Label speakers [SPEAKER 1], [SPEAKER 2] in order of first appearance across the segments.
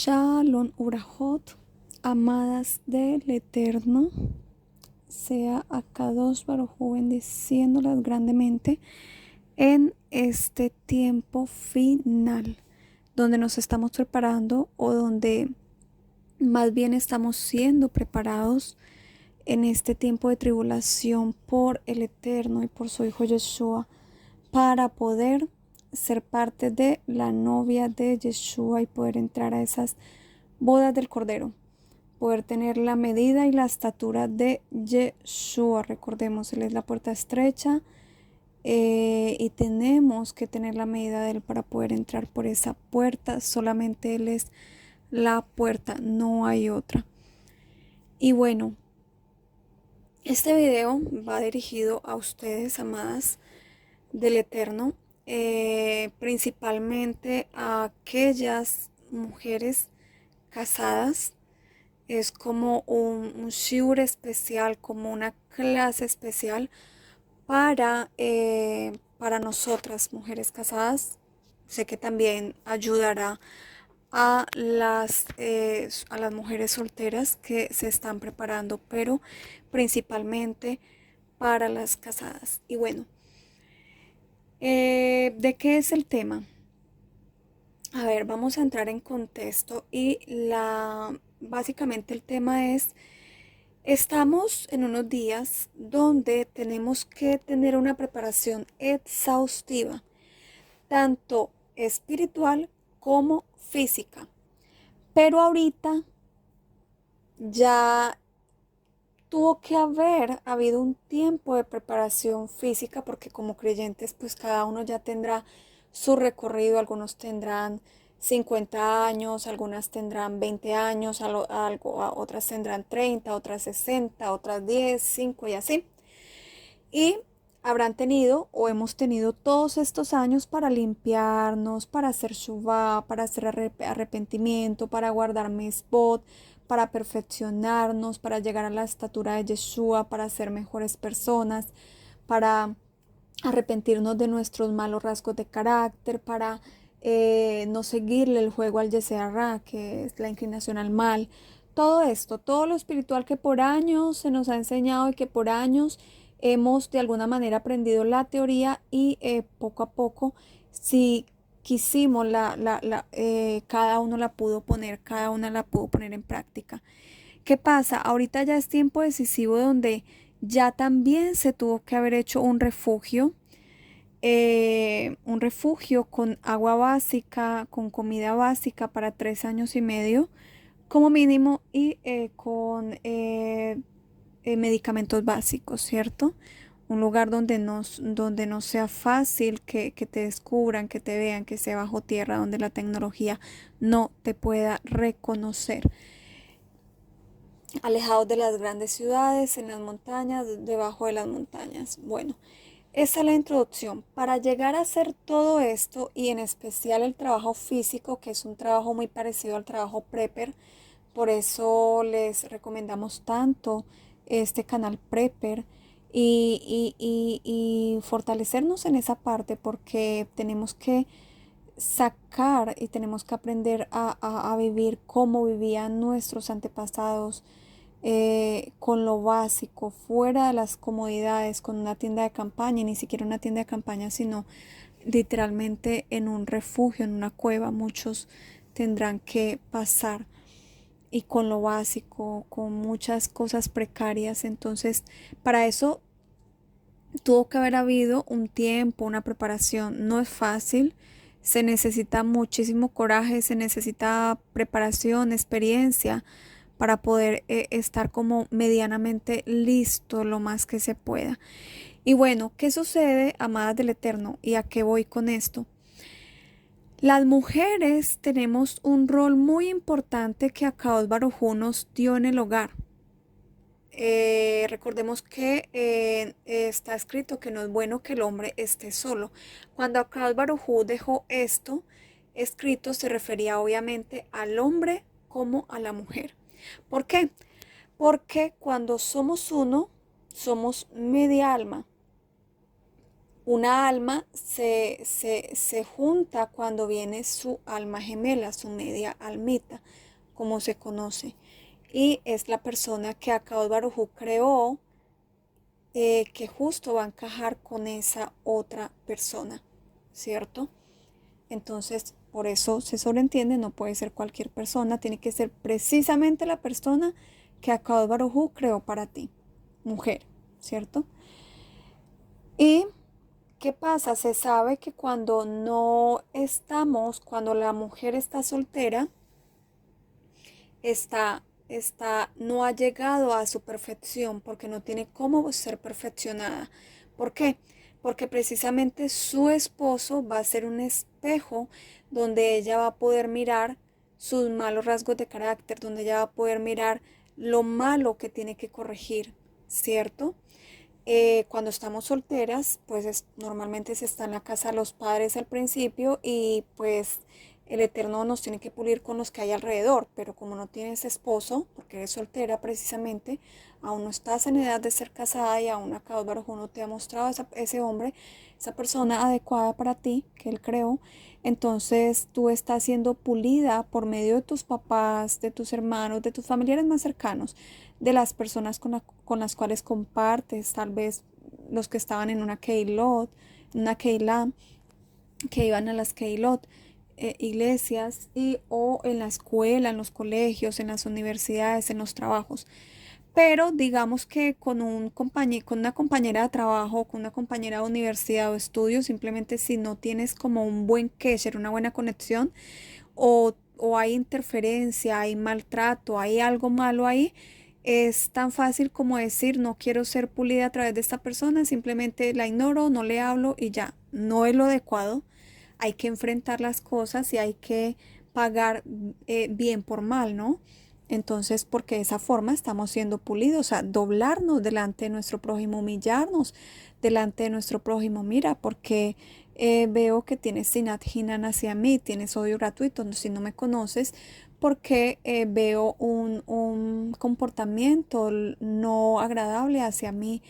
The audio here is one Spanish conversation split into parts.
[SPEAKER 1] Shalom Urahot, amadas del Eterno, sea Akadosh Baruj Hu bendiciéndolas grandemente en este tiempo final, donde nos estamos preparando o donde más bien estamos siendo preparados en este tiempo de tribulación por el Eterno y por su Hijo Yeshua para poder ser parte de la novia de Yeshua y poder entrar a esas bodas del Cordero, poder tener la medida y la estatura de Yeshua. Recordemos, Él es la puerta estrecha y tenemos que tener la medida de Él para poder entrar por esa puerta. Solamente Él es la puerta, no hay otra. Y bueno, este video va dirigido a ustedes, amadas del Eterno, principalmente a aquellas mujeres casadas. Es como un shiur especial, como una clase especial para nosotras, mujeres casadas. Sé que también ayudará a las mujeres solteras que se están preparando, pero principalmente para las casadas. Y bueno, ¿de qué es el tema? A ver, vamos a entrar en contexto y básicamente el tema es, estamos en unos días donde tenemos que tener una preparación exhaustiva, tanto espiritual como física. Pero ahorita ya tuvo que haber habido un tiempo de preparación física porque como creyentes pues cada uno ya tendrá su recorrido, algunos tendrán 50 años, algunas tendrán 20 años, otras tendrán 30, otras 60, otras 10, 5 y así. Y habrán tenido o hemos tenido todos estos años para limpiarnos, para hacer shuvá, para hacer arrepentimiento, para guardar mitzvot, para perfeccionarnos, para llegar a la estatura de Yeshua, para ser mejores personas, para arrepentirnos de nuestros malos rasgos de carácter, para no seguirle el juego al Yetzer Hara, que es la inclinación al mal. Todo esto, todo lo espiritual que por años se nos ha enseñado y que por años hemos de alguna manera aprendido la teoría y poco a poco, si quisimos, cada uno la pudo poner, cada una la pudo poner en práctica. ¿Qué pasa? Ahorita ya es tiempo decisivo donde ya también se tuvo que haber hecho un refugio con agua básica, con comida básica para 3 años y medio como mínimo y con medicamentos básicos, ¿cierto? Un lugar donde no sea fácil que te descubran, que te vean, que sea bajo tierra, donde la tecnología no te pueda reconocer. Alejados de las grandes ciudades, en las montañas, debajo de las montañas. Bueno, esa es la introducción. Para llegar a hacer todo esto y en especial el trabajo físico, que es un trabajo muy parecido al trabajo prepper, por eso les recomendamos tanto este canal prepper y fortalecernos en esa parte porque tenemos que sacar y tenemos que aprender a vivir como vivían nuestros antepasados, con lo básico, fuera de las comodidades, con una tienda de campaña, y ni siquiera una tienda de campaña, sino literalmente en un refugio, en una cueva, muchos tendrán que pasar y con lo básico, con muchas cosas precarias. Entonces, para eso tuvo que haber habido un tiempo, una preparación. No es fácil, se necesita muchísimo coraje, se necesita preparación, experiencia para poder estar como medianamente listo lo más que se pueda. Y bueno, ¿qué sucede, amadas del Eterno? ¿Y a qué voy con esto? Las mujeres tenemos un rol muy importante que Akadosh Baruj Hu nos dio en el hogar. Recordemos que está escrito que no es bueno que el hombre esté solo. Cuando Akadosh Baruj Hu dejó esto escrito, se refería obviamente al hombre como a la mujer. ¿Por qué? Porque cuando somos uno, somos media alma. Una alma se junta cuando viene su alma gemela, su media almita, como se conoce. Y es la persona que Akadosh Baruj Hu creó, que justo va a encajar con esa otra persona, ¿cierto? Entonces, por eso se sobreentiende, no puede ser cualquier persona, tiene que ser precisamente la persona que Akadosh Baruj Hu creó para ti, mujer, ¿cierto? Y ¿qué pasa? Se sabe que cuando la mujer está soltera, no ha llegado a su perfección porque no tiene cómo ser perfeccionada. ¿Por qué? Porque precisamente su esposo va a ser un espejo donde ella va a poder mirar sus malos rasgos de carácter, donde ella va a poder mirar lo malo que tiene que corregir, ¿cierto? Cuando estamos solteras, pues normalmente se está en la casa de los padres al principio y pues el Eterno nos tiene que pulir con los que hay alrededor, pero como no tienes esposo, porque eres soltera precisamente, aún no estás en edad de ser casada y aún acá Baruj Hu no te ha mostrado ese hombre, esa persona adecuada para ti que él creó, entonces tú estás siendo pulida por medio de tus papás, de tus hermanos, de tus familiares más cercanos, de las personas con las cuales compartes, tal vez los que estaban en una keilot, una keilá, que iban a las keilot, iglesias, y o en la escuela, en los colegios, en las universidades, en los trabajos. Pero digamos que con una compañera de trabajo, con una compañera de universidad o estudio, simplemente si no tienes como un buen kesher, una buena conexión, o hay interferencia, hay maltrato, hay algo malo ahí, es tan fácil como decir, no quiero ser pulida a través de esta persona, simplemente la ignoro, no le hablo y ya, no es lo adecuado. Hay que enfrentar las cosas y hay que pagar bien por mal, ¿no? Entonces, porque de esa forma estamos siendo pulidos, o sea, doblarnos delante de nuestro prójimo, humillarnos delante de nuestro prójimo. Mira, porque veo que tienes sinat hinan hacia mí, tienes odio gratuito, si no me conoces, porque veo un comportamiento no agradable hacia mí,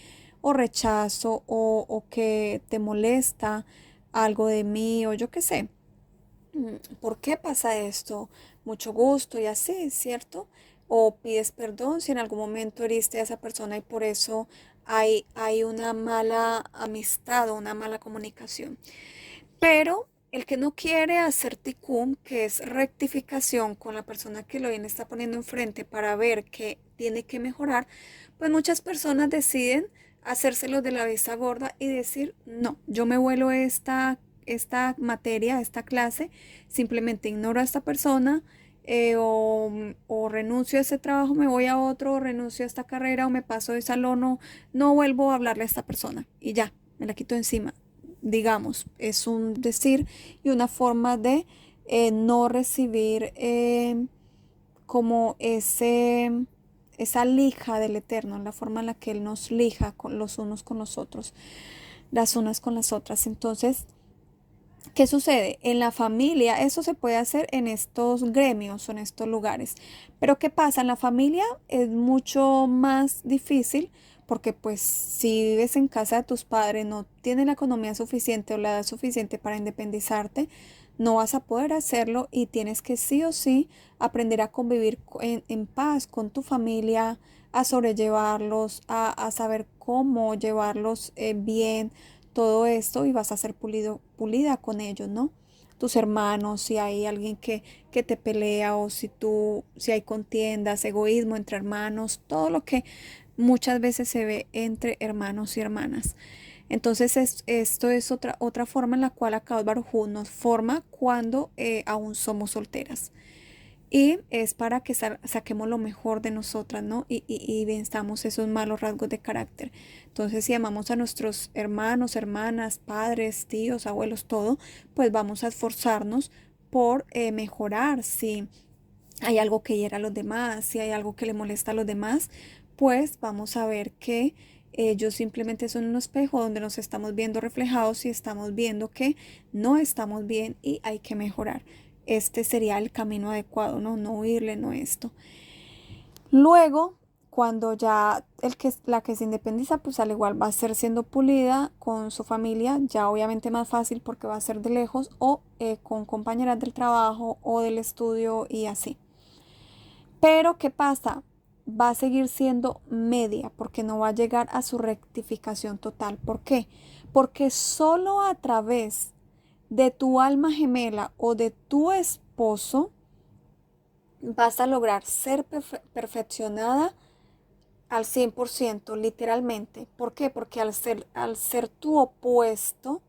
[SPEAKER 1] o rechazo, o que te molesta algo de mí, o yo qué sé. ¿Por qué pasa esto? Mucho gusto y así, ¿cierto? O pides perdón si en algún momento heriste a esa persona y por eso hay una mala amistad o una mala comunicación. Pero el que no quiere hacer tikkun, que es rectificación con la persona que lo viene está poniendo enfrente para ver que tiene que mejorar, pues muchas personas deciden hacérselo de la vista gorda y decir, no, yo me vuelo esta materia, esta clase, simplemente ignoro a esta persona, o renuncio a ese trabajo, me voy a otro, o renuncio a esta carrera, o me paso de salón, o no vuelvo a hablarle a esta persona y ya, me la quito encima. Digamos, es un decir y una forma de no recibir como esa lija del Eterno, la forma en la que Él nos lija con los unos con los otros, las unas con las otras. Entonces, ¿qué sucede? En la familia, eso se puede hacer en estos gremios o en estos lugares. Pero ¿qué pasa? En la familia es mucho más difícil porque pues si vives en casa de tus padres, no tienes la economía suficiente o la edad suficiente para independizarte, no vas a poder hacerlo y tienes que sí o sí aprender a convivir en paz con tu familia, a sobrellevarlos, a saber cómo llevarlos bien todo esto y vas a ser pulida con ellos, ¿no? Tus hermanos, si hay alguien que te pelea o si hay contiendas, egoísmo entre hermanos, todo lo que muchas veces se ve entre hermanos y hermanas. Entonces esto es otra forma en la cual Akadosh Baruj Hu nos forma cuando aún somos solteras. Y es para que saquemos lo mejor de nosotras, ¿no? Y venzamos esos malos rasgos de carácter. Entonces, si amamos a nuestros hermanos, hermanas, padres, tíos, abuelos, todo, pues vamos a esforzarnos por mejorar. Si hay algo que hiera a los demás, si hay algo que le molesta a los demás, pues vamos a ver que ellos simplemente son un espejo donde nos estamos viendo reflejados y estamos viendo que no estamos bien y hay que mejorar. Este sería el camino adecuado, ¿no? No huirle, no esto. Luego, cuando ya la que se independiza, pues al igual va a ser siendo pulida con su familia, ya obviamente más fácil porque va a ser de lejos o con compañeras del trabajo o del estudio y así. Pero ¿qué pasa? Va a seguir siendo media porque no va a llegar a su rectificación total. ¿Por qué? Porque solo a través de tu alma gemela o de tu esposo vas a lograr ser perfeccionada al 100%, literalmente. ¿Por qué? Porque al ser tu opuesto,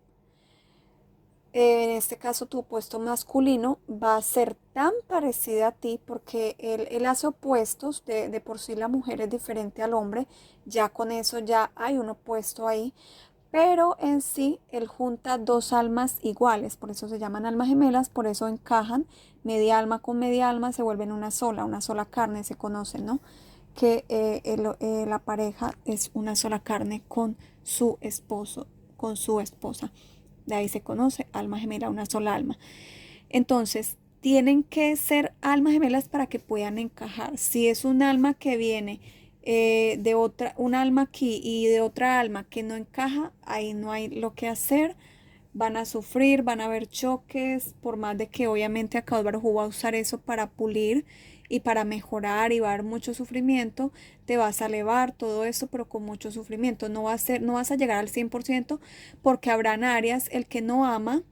[SPEAKER 1] en este caso tu opuesto masculino, va a ser tan parecida a ti porque él hace opuestos, de por sí la mujer es diferente al hombre, ya con eso ya hay un opuesto ahí, pero en sí él junta dos almas iguales, por eso se llaman almas gemelas, por eso encajan, media alma con media alma se vuelven una sola carne, se conocen, ¿no? Que la pareja es una sola carne con su esposo, con su esposa. De ahí se conoce alma gemela, una sola alma. Entonces, tienen que ser almas gemelas para que puedan encajar. Si es un alma que viene de otra, un alma aquí y de otra alma que no encaja, ahí no hay lo que hacer. Van a sufrir, van a haber choques, por más de que obviamente Akadosh Baruj Hu va a usar eso para pulir y para mejorar y va a haber mucho sufrimiento, te vas a elevar todo eso, pero con mucho sufrimiento. No va a ser, no vas a llegar al 100% porque habrán áreas, el que no ama,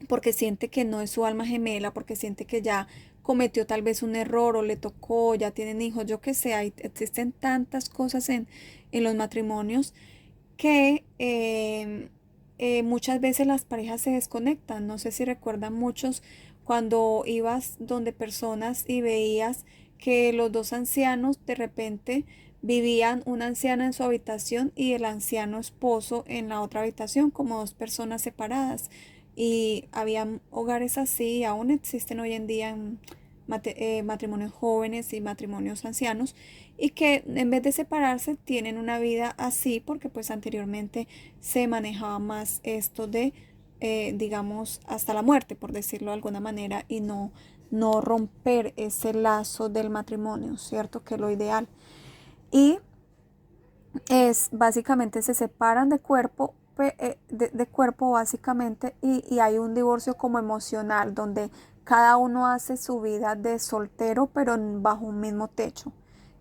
[SPEAKER 1] porque siente que no es su alma gemela, porque siente que ya cometió tal vez un error o le tocó, ya tienen hijos, yo qué sé, existen tantas cosas en los matrimonios que muchas veces las parejas se desconectan. No sé si recuerdan muchos cuando ibas donde personas y veías que los dos ancianos de repente vivían una anciana en su habitación y el anciano esposo en la otra habitación como dos personas separadas. Y había hogares así, aún existen hoy en día en matrimonios jóvenes y matrimonios ancianos, y que en vez de separarse tienen una vida así porque pues anteriormente se manejaba más esto de digamos hasta la muerte, por decirlo de alguna manera, y no romper ese lazo del matrimonio, ¿cierto? Que es lo ideal. Y es básicamente se separan de cuerpo, de cuerpo básicamente, y hay un divorcio como emocional donde cada uno hace su vida de soltero pero bajo un mismo techo.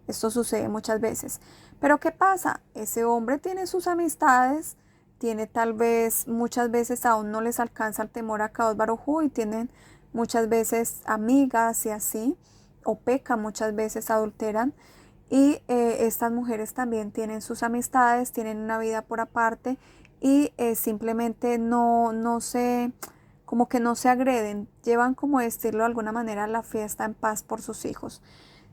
[SPEAKER 1] Esto sucede muchas veces. Pero ¿qué pasa? Ese hombre tiene sus amistades, tiene tal vez, muchas veces aún no les alcanza el temor a Kadosh Baruj Hu y tienen muchas veces amigas y así, o pecan muchas veces, adulteran. Y estas mujeres también tienen sus amistades, tienen una vida por aparte y simplemente no se, como que no se agreden, llevan como decirlo de alguna manera la fiesta en paz por sus hijos,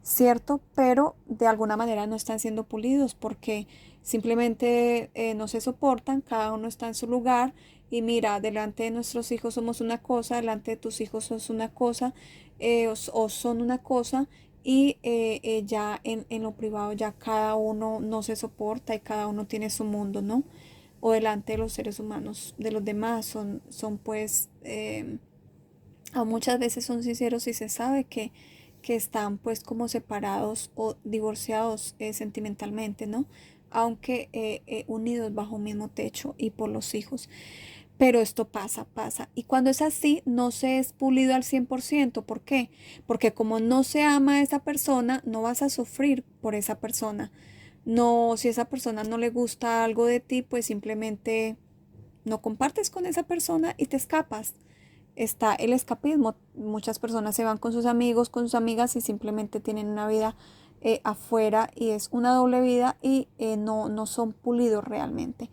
[SPEAKER 1] ¿cierto? Pero de alguna manera no están siendo pulidos porque simplemente no se soportan, cada uno está en su lugar y mira, delante de nuestros hijos somos una cosa, delante de tus hijos sos una cosa o son una cosa y ya en lo privado ya cada uno no se soporta y cada uno tiene su mundo, ¿no? O delante de los seres humanos, de los demás, son pues, o muchas veces son sinceros y se sabe que están pues como separados o divorciados sentimentalmente, ¿no? Aunque unidos bajo un mismo techo y por los hijos. Pero esto pasa. Y cuando es así, no se es pulido al 100%. ¿Por qué? Porque como no se ama a esa persona, no vas a sufrir por esa persona. No, si esa persona no le gusta algo de ti, pues simplemente no compartes con esa persona y te escapas. Está el escapismo. Muchas personas se van con sus amigos, con sus amigas y simplemente tienen una vida afuera y es una doble vida y no son pulidos realmente.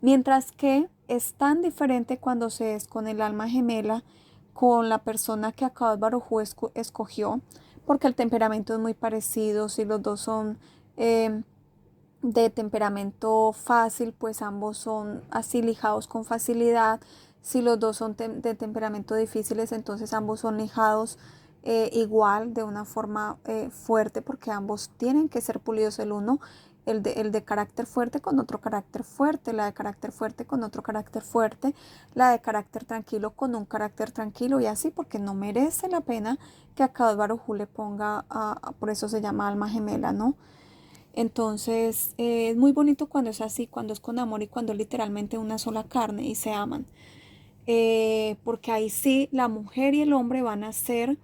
[SPEAKER 1] Mientras que es tan diferente cuando se es con el alma gemela, con la persona que Akadosh Baruj Hu escogió, porque el temperamento es muy parecido, si los dos son de temperamento fácil, pues ambos son así lijados con facilidad. Si los dos son de temperamento difíciles, entonces ambos son lijados igual, de una forma fuerte, porque ambos tienen que ser pulidos el uno, el de carácter fuerte con otro carácter fuerte, la de carácter fuerte con otro carácter fuerte, la de carácter tranquilo con un carácter tranquilo y así, porque no merece la pena que a cada Baruj Hu le ponga, por eso se llama alma gemela, ¿no? Entonces es muy bonito cuando es así, cuando es con amor y cuando es literalmente una sola carne y se aman. Porque ahí sí la mujer y el hombre van a ser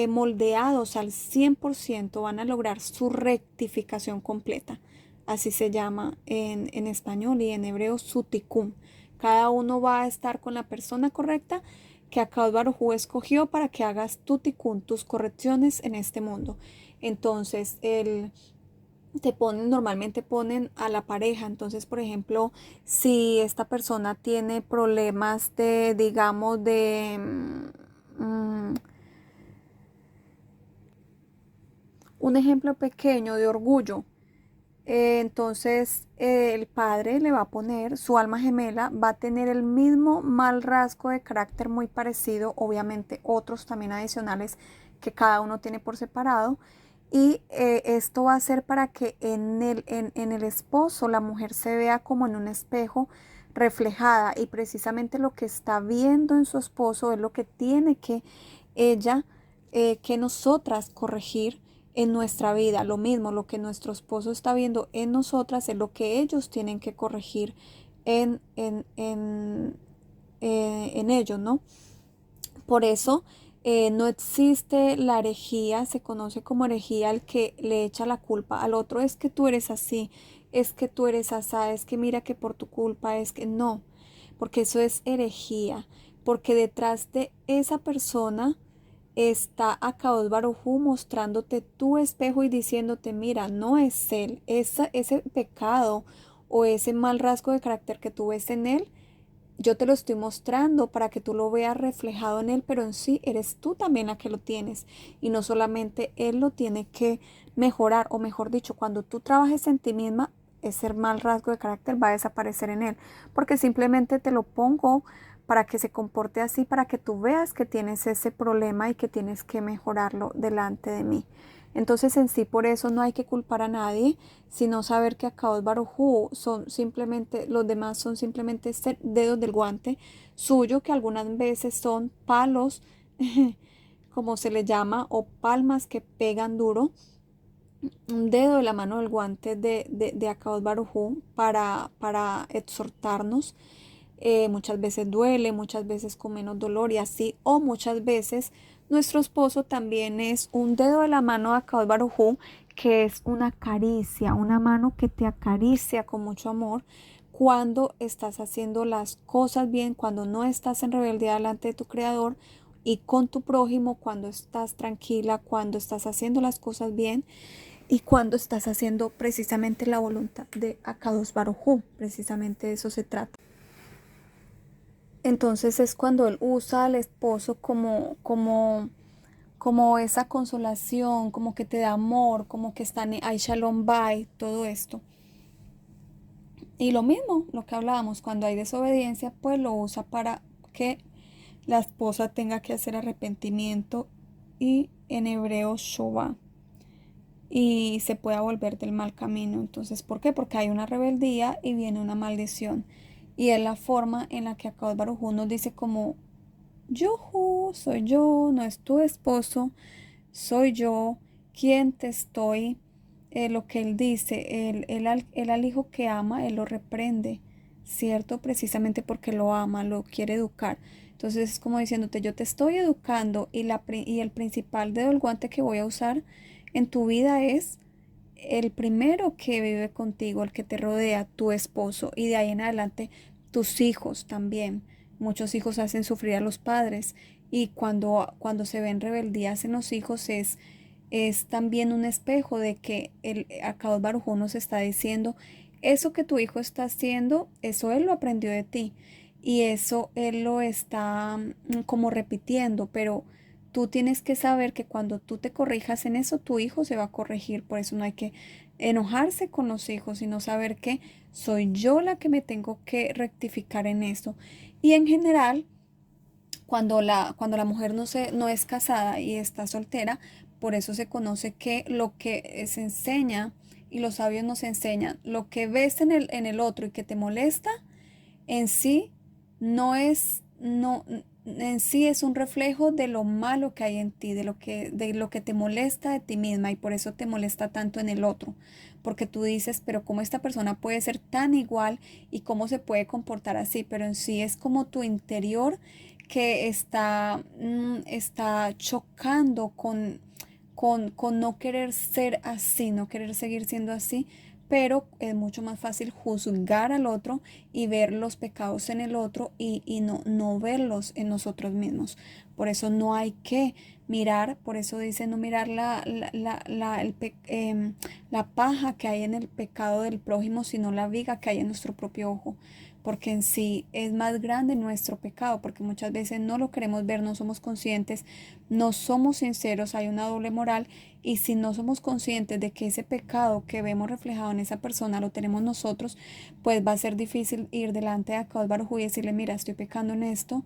[SPEAKER 1] moldeados al 100%, van a lograr su rectificación completa. Así se llama en español y en hebreo su tikkun. Cada uno va a estar con la persona correcta que Akadosh Baruj Hu escogió para que hagas tu tikkun, tus correcciones en este mundo. Entonces, normalmente ponen a la pareja. Entonces, por ejemplo, si esta persona tiene problemas de, digamos, un ejemplo pequeño de orgullo. Entonces el padre le va a poner, su alma gemela va a tener el mismo mal rasgo de carácter muy parecido, obviamente otros también adicionales que cada uno tiene por separado. Y esto va a ser para que en el esposo la mujer se vea como en un espejo reflejada y precisamente lo que está viendo en su esposo es lo que tiene que ella, que nosotras corregir en nuestra vida. Lo mismo, lo que nuestro esposo está viendo en nosotras es lo que ellos tienen que corregir en ellos, ¿no? Por eso no existe la herejía, se conoce como herejía el que le echa la culpa al otro, es que tú eres así, es que tú eres asá, es que mira que por tu culpa, es que no, porque eso es herejía, porque detrás de esa persona está Akadosh Baruj Hu mostrándote tu espejo y diciéndote, mira, no es él, ese pecado o ese mal rasgo de carácter que tú ves en él, yo te lo estoy mostrando para que tú lo veas reflejado en él, pero en sí eres tú también la que lo tienes. Y no solamente él lo tiene que mejorar, o mejor dicho, cuando tú trabajes en ti misma, ese mal rasgo de carácter va a desaparecer en él, porque simplemente te lo pongo para que se comporte así, para que tú veas que tienes ese problema y que tienes que mejorarlo delante de mí. Entonces en sí por eso no hay que culpar a nadie, sino saber que Akadosh Baruj Hu son simplemente, los demás son simplemente dedos del guante suyo, que algunas veces son palos, como se le llama, o palmas que pegan duro, un dedo de la mano del guante de Akadosh Baruj Hu para exhortarnos. Muchas veces duele, muchas veces con menos dolor y así, o muchas veces nuestro esposo también es un dedo de la mano de Akadosh Baruj Hu, que es una caricia, una mano que te acaricia con mucho amor cuando estás haciendo las cosas bien, cuando no estás en rebeldía delante de tu creador y con tu prójimo, cuando estás tranquila, cuando estás haciendo las cosas bien y cuando estás haciendo precisamente la voluntad de Akadosh Baruj Hu. Precisamente de eso se trata. Entonces es cuando él usa al esposo como esa consolación, como que te da amor, como que están hay shalom bay, todo esto. Y lo mismo, lo que hablábamos, cuando hay desobediencia, pues lo usa para que la esposa tenga que hacer arrepentimiento y en hebreo shuvah y se pueda volver del mal camino. Entonces, ¿por qué? Porque hay una rebeldía y viene una maldición. Y es la forma en la que Akadosh Baruj Hu nos dice como yo soy yo, no es tu esposo, soy yo quien te estoy, lo que él dice, él al hijo que ama, él lo reprende, ¿cierto? Precisamente porque lo ama, lo quiere educar. Entonces es como diciéndote, yo te estoy educando y el principal dedo del guante que voy a usar en tu vida es el primero que vive contigo, el que te rodea, tu esposo, y de ahí en adelante tus hijos también. Muchos hijos hacen sufrir a los padres y cuando se ven rebeldías en los hijos es también un espejo de que el Akadosh Baruj Hu nos está diciendo, eso que tu hijo está haciendo, eso él lo aprendió de ti y eso él lo está como repitiendo, pero tú tienes que saber que cuando tú te corrijas en eso, tu hijo se va a corregir. Por eso no hay que enojarse con los hijos, sino saber que soy yo la que me tengo que rectificar en eso. Y en general, cuando la mujer no es casada y está soltera, por eso se conoce que lo que se enseña y los sabios nos enseñan, lo que ves en el otro y que te molesta, en sí no es, no, en sí es un reflejo de lo malo que hay en ti, de lo que te molesta de ti misma y por eso te molesta tanto en el otro. Porque tú dices, pero ¿cómo esta persona puede ser tan igual y cómo se puede comportar así? Pero en sí es como tu interior que está chocando con no querer ser así, no querer seguir siendo así, pero es mucho más fácil juzgar al otro y ver los pecados en el otro y no verlos en nosotros mismos. Por eso no hay que mirar, por eso dice no mirar la paja que hay en el pecado del prójimo, sino la viga que hay en nuestro propio ojo. Porque en sí es más grande nuestro pecado, porque muchas veces no lo queremos ver, no somos conscientes, no somos sinceros, hay una doble moral y si no somos conscientes de que ese pecado que vemos reflejado en esa persona lo tenemos nosotros, pues va a ser difícil ir delante de Akadosh Baruj Hu y decirle, mira, estoy pecando en esto,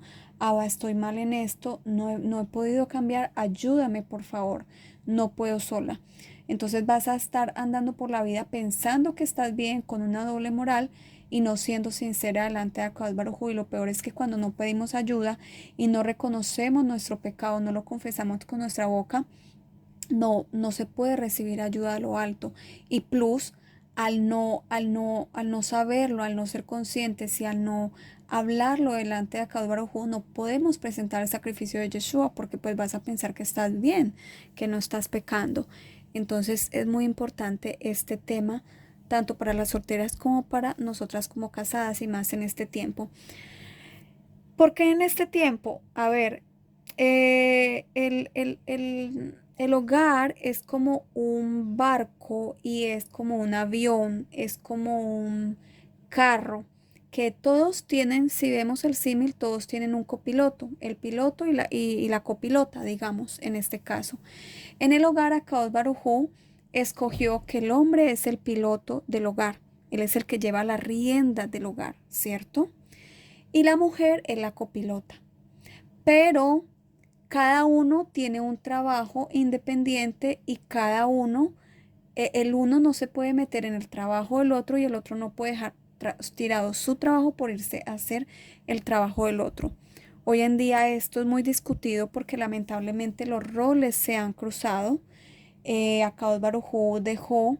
[SPEAKER 1] estoy mal en esto, no he podido cambiar, ayúdame por favor, no puedo sola. Entonces vas a estar andando por la vida pensando que estás bien con una doble moral y no siendo sincera delante de Akadosh Baruj Hu. Y lo peor es que cuando no pedimos ayuda y no reconocemos nuestro pecado, no lo confesamos con nuestra boca, no se puede recibir ayuda a lo alto. Y plus, al no saberlo, al no ser conscientes y al no hablarlo delante de Akadosh Baruj Hu, no podemos presentar el sacrificio de Yeshua porque pues vas a pensar que estás bien, que no estás pecando. Entonces es muy importante este tema, tanto para las solteras como para nosotras como casadas y más en este tiempo. Porque en este tiempo, a ver, el hogar es como un barco y es como un avión, es como un carro, que todos tienen, si vemos el símil, todos tienen un copiloto, el piloto y la copilota, digamos, en este caso. En el hogar, Akadosh Baruj Hu escogió que el hombre es el piloto del hogar, él es el que lleva la rienda del hogar, ¿cierto? Y la mujer es la copilota. Pero cada uno tiene un trabajo independiente y cada uno, el uno no se puede meter en el trabajo del otro y el otro no puede dejar tirado su trabajo por irse a hacer el trabajo del otro. Hoy en día esto es muy discutido porque lamentablemente los roles se han cruzado. Akadosh Baruj Hu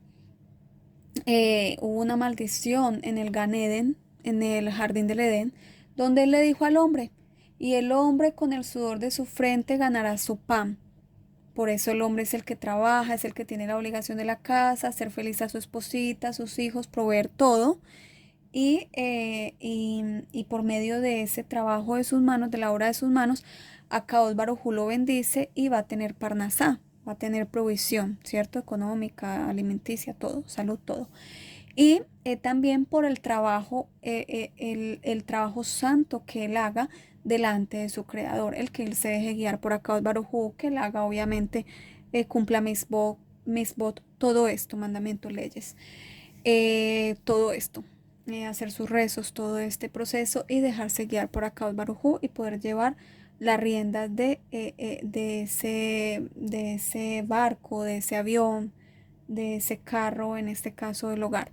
[SPEAKER 1] hubo una maldición en el Gan Eden, en el jardín del Edén, donde él le dijo al hombre, y el hombre con el sudor de su frente ganará su pan. Por eso el hombre es el que trabaja, es el que tiene la obligación de la casa, hacer feliz a su esposita, a sus hijos, proveer todo. Y por medio de ese trabajo de sus manos, de la obra de sus manos, Akadosh Baruj Hu lo bendice y va a tener parnasá, va a tener provisión, ¿cierto? Económica, alimenticia, todo, salud, todo. Y también por el trabajo, el trabajo santo que él haga delante de su creador, el que él se deje guiar por Akadosh Baruj Hu, que él haga obviamente, cumpla misbot, todo esto, mandamientos, leyes, todo esto, hacer sus rezos, todo este proceso y dejarse guiar por Akadosh Baruj Hu y poder llevar la rienda de ese barco, de ese avión, de ese carro, en este caso del hogar.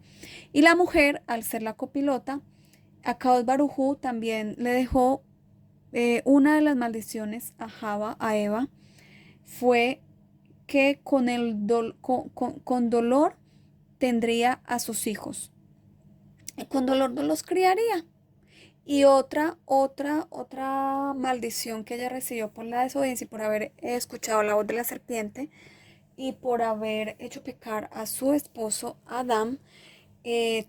[SPEAKER 1] Y la mujer, al ser la copilota, Akadosh Baruj Hu también le dejó una de las maldiciones a Java, a Eva, fue que con dolor tendría a sus hijos. Y con dolor no los criaría. Y otra maldición que ella recibió por la desobediencia y por haber escuchado la voz de la serpiente y por haber hecho pecar a su esposo Adán,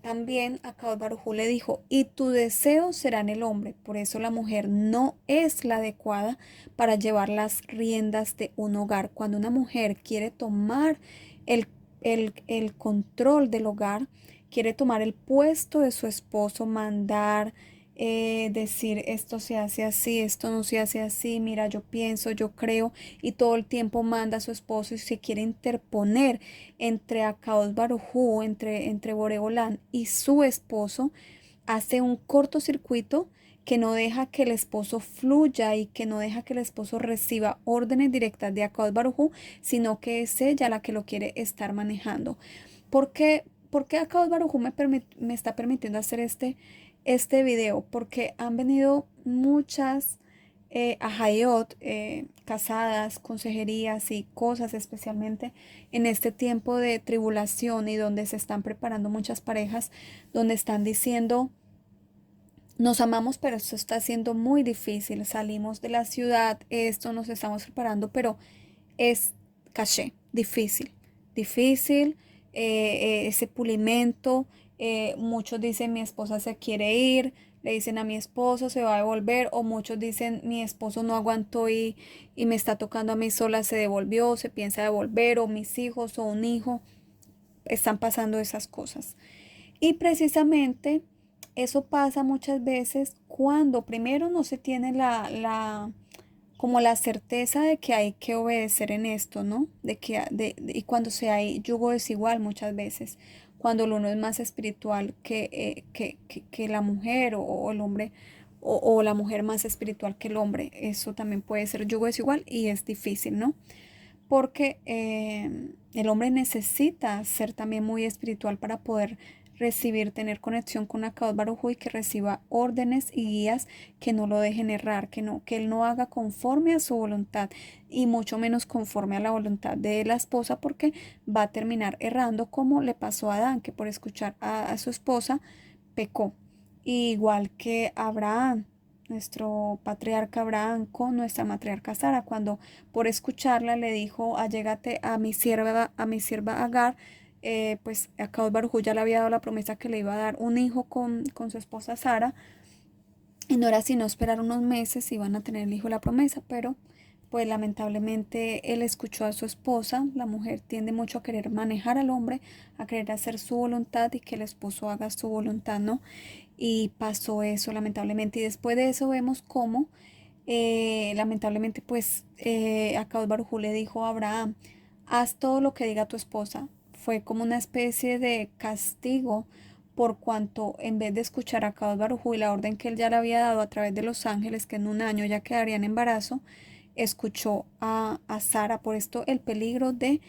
[SPEAKER 1] también Akadosh Baruj Hu le dijo, y tu deseo será en el hombre. Por eso la mujer no es la adecuada para llevar las riendas de un hogar. Cuando una mujer quiere tomar el, el control del hogar, quiere tomar el puesto de su esposo, mandar, decir esto se hace así, esto no se hace así, mira, yo pienso, yo creo, y todo el tiempo manda a su esposo y se quiere interponer entre Akadosh Baruj Hu, entre Boreolán y su esposo, hace un cortocircuito que no deja que el esposo fluya y que no deja que el esposo reciba órdenes directas de Akadosh Baruj Hu, sino que es ella la que lo quiere estar manejando. ¿Por qué Akadosh Baruj Hu me está permitiendo hacer este video? Porque han venido muchas Ajayot, casadas, consejerías y cosas, especialmente en este tiempo de tribulación y donde se están preparando muchas parejas, donde están diciendo, nos amamos, pero esto está siendo muy difícil, salimos de la ciudad, esto nos estamos preparando, pero es caché, difícil, difícil, ese pulimento. Muchos dicen mi esposa se quiere ir, le dicen a mi esposo se va a devolver, o muchos dicen mi esposo no aguantó y me está tocando a mí sola, se devolvió, se piensa devolver, o mis hijos o un hijo, están pasando esas cosas. Y precisamente eso pasa muchas veces cuando primero no se tiene como la certeza de que hay que obedecer en esto, ¿no? Y cuando se hay yugo desigual muchas veces, cuando el uno es más espiritual que la mujer o el hombre, o la mujer más espiritual que el hombre, eso también puede ser yugo desigual y es difícil, ¿no? Porque el hombre necesita ser también muy espiritual para poder recibir, tener conexión con Akadosh Baruj Hu y que reciba órdenes y guías que no lo dejen errar, que él no haga conforme a su voluntad y mucho menos conforme a la voluntad de la esposa, porque va a terminar errando como le pasó a Adán, que por escuchar a su esposa pecó. Igual que Abraham, nuestro patriarca Abraham con nuestra matriarca Sara, cuando por escucharla le dijo, allégate a mi sierva Agar, pues Akadosh Baruj Hu ya le había dado la promesa que le iba a dar un hijo con su esposa Sara, y no era sino esperar unos meses y van a tener el hijo de la promesa, pero pues lamentablemente él escuchó a su esposa. La mujer tiende mucho a querer manejar al hombre, a querer hacer su voluntad y que el esposo haga su voluntad, ¿no? Y pasó eso lamentablemente. Y después de eso vemos cómo lamentablemente pues Akadosh Baruj Hu le dijo a Abraham, haz todo lo que diga tu esposa. Fue como una especie de castigo por cuanto en vez de escuchar a Akadosh Baruj Hu y la orden que él ya le había dado a través de los ángeles, que en un año ya quedaría en embarazo, escuchó a Sara. Por esto el peligro de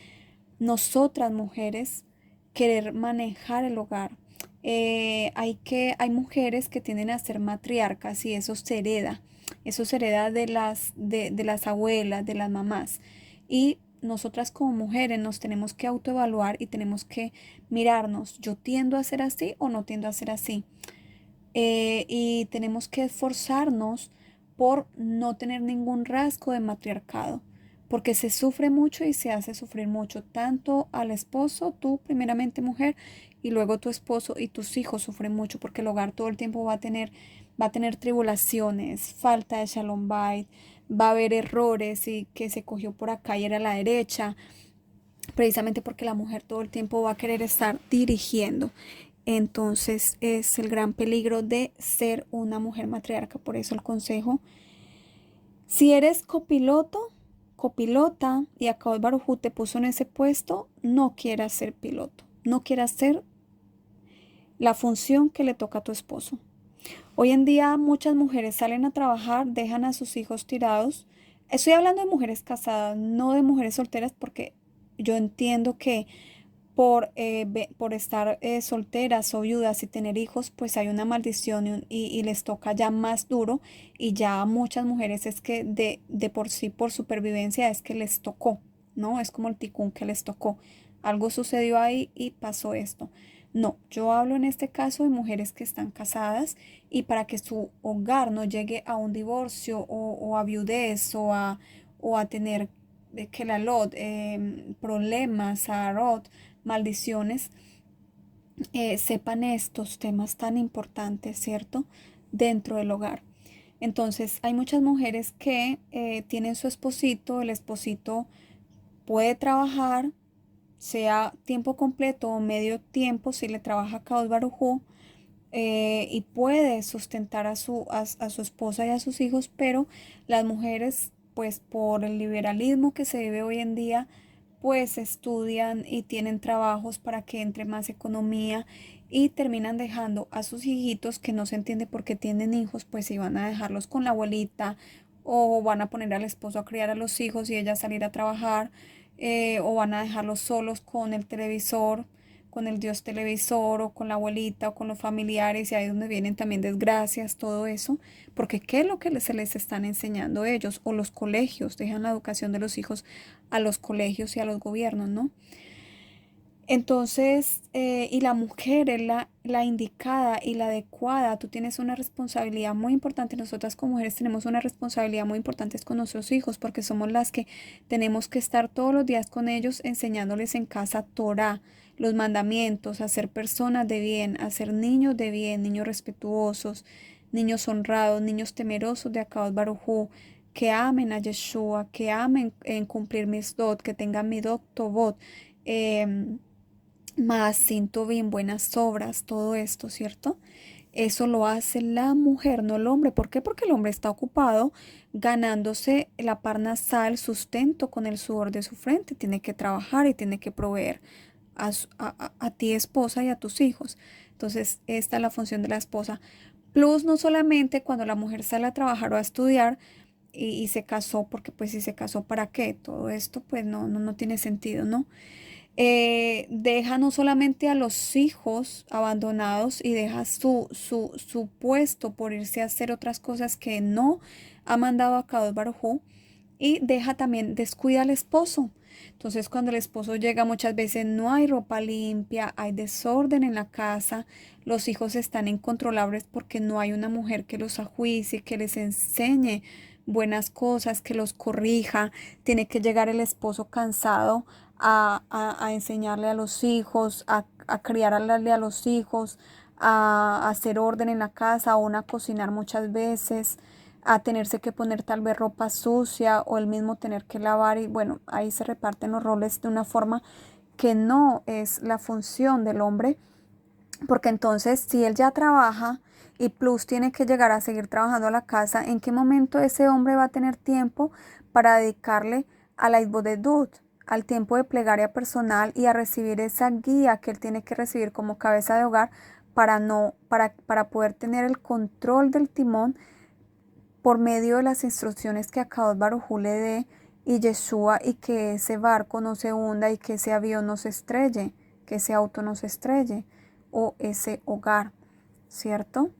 [SPEAKER 1] nosotras mujeres querer manejar el hogar. Hay mujeres que tienden a ser matriarcas y eso se hereda de las abuelas, de las mamás. Y nosotras como mujeres nos tenemos que autoevaluar y tenemos que mirarnos, ¿yo tiendo a ser así o no tiendo a ser así? Y tenemos que esforzarnos por no tener ningún rasgo de matriarcado, porque se sufre mucho y se hace sufrir mucho, tanto al esposo, tú primeramente mujer, y luego tu esposo y tus hijos sufren mucho, porque el hogar todo el tiempo va a tener tribulaciones, falta de shalom bait, va a haber errores y que se cogió por acá y era a la derecha, precisamente porque la mujer todo el tiempo va a querer estar dirigiendo. Entonces es el gran peligro de ser una mujer matriarca. Por eso el consejo, si eres copiloto, copilota y Akadosh Baruj Hu te puso en ese puesto, no quieras ser piloto, no quieras ser la función que le toca a tu esposo. Hoy en día muchas mujeres salen a trabajar, dejan a sus hijos tirados. Estoy hablando de mujeres casadas, no de mujeres solteras, porque yo entiendo que por estar solteras o viudas y tener hijos, pues hay una maldición y les toca ya más duro, y ya a muchas mujeres es que de por sí, por supervivencia, es que les tocó, ¿no? Es como el ticún que les tocó. Algo sucedió ahí y pasó esto. No, yo hablo en este caso de mujeres que están casadas y para que su hogar no llegue a un divorcio o a viudez o a tener que la lot, problemas, arot, maldiciones, sepan estos temas tan importantes, ¿cierto? Dentro del hogar. Entonces, hay muchas mujeres que tienen su esposito, el esposito puede trabajar, sea tiempo completo o medio tiempo, si le trabaja a Kadosh Baruj Hu, y puede sustentar a su esposa y a sus hijos, pero las mujeres, pues por el liberalismo que se vive hoy en día, pues estudian y tienen trabajos para que entre más economía y terminan dejando a sus hijitos, que no se entiende por qué tienen hijos, pues si van a dejarlos con la abuelita o van a poner al esposo a criar a los hijos y ella salir a trabajar, o van a dejarlos solos con el televisor, con el dios televisor o con la abuelita o con los familiares, y ahí es donde vienen también desgracias, todo eso, porque ¿qué es lo que se les están enseñando ellos? O los colegios, dejan la educación de los hijos a los colegios y a los gobiernos, ¿no? Entonces, y la mujer es la indicada y la adecuada. Tú tienes una responsabilidad muy importante. Nosotras como mujeres tenemos una responsabilidad muy importante con nuestros hijos, porque somos las que tenemos que estar todos los días con ellos enseñándoles en casa Torah, los mandamientos, a ser personas de bien, a ser niños de bien, niños respetuosos, niños honrados, niños temerosos de Akadosh Baruj Hu, que amen a Yeshua, que amen en cumplir mis dot, que tengan mi dot Tovot. em, Más siento bien buenas obras, todo esto, ¿cierto? Eso lo hace la mujer, no el hombre. ¿Por qué? Porque el hombre está ocupado ganándose la parnasá, el sustento con el sudor de su frente. Tiene que trabajar y tiene que proveer a ti, esposa, y a tus hijos. Entonces, esta es la función de la esposa. Plus, no solamente cuando la mujer sale a trabajar o a estudiar y se casó, porque pues si se casó, ¿para qué? Todo esto pues no tiene sentido, ¿no? Deja no solamente a los hijos abandonados y deja su puesto por irse a hacer otras cosas que no ha mandado a Kadosh Baruj Hu, y deja también, descuida al esposo. Entonces cuando el esposo llega, muchas veces no hay ropa limpia, hay desorden en la casa, los hijos están incontrolables porque no hay una mujer que los ajuicie, que les enseñe buenas cosas, que los corrija. Tiene que llegar el esposo cansado a enseñarle a los hijos, a criarle a los hijos, a hacer orden en la casa, o a cocinar muchas veces, a tenerse que poner tal vez ropa sucia, o él mismo tener que lavar. Y bueno, ahí se reparten los roles de una forma que no es la función del hombre, porque entonces si él ya trabaja y plus tiene que llegar a seguir trabajando a la casa, ¿en qué momento ese hombre va a tener tiempo para dedicarle a la Itbodedut, al tiempo de plegaria personal y a recibir esa guía que él tiene que recibir como cabeza de hogar, para poder tener el control del timón por medio de las instrucciones que Akadosh Baruj Hu le dé y Yeshua, y que ese barco no se hunda y que ese avión no se estrelle, que ese auto no se estrelle, o ese hogar, ¿cierto?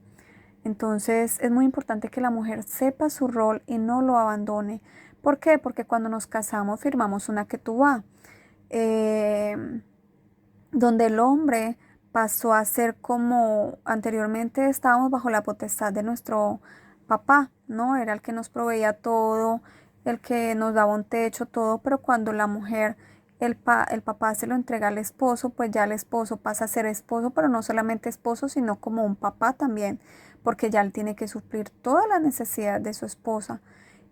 [SPEAKER 1] Entonces es muy importante que la mujer sepa su rol y no lo abandone. ¿Por qué? Porque cuando nos casamos firmamos una ketubá, eh, donde el hombre pasó a ser como anteriormente estábamos bajo la potestad de nuestro papá, ¿no? Era el que nos proveía todo, el que nos daba un techo, todo, pero cuando la mujer, el papá se lo entrega al esposo, pues ya el esposo pasa a ser esposo, pero no solamente esposo, sino como un papá también, porque ya él tiene que suplir todas las necesidades de su esposa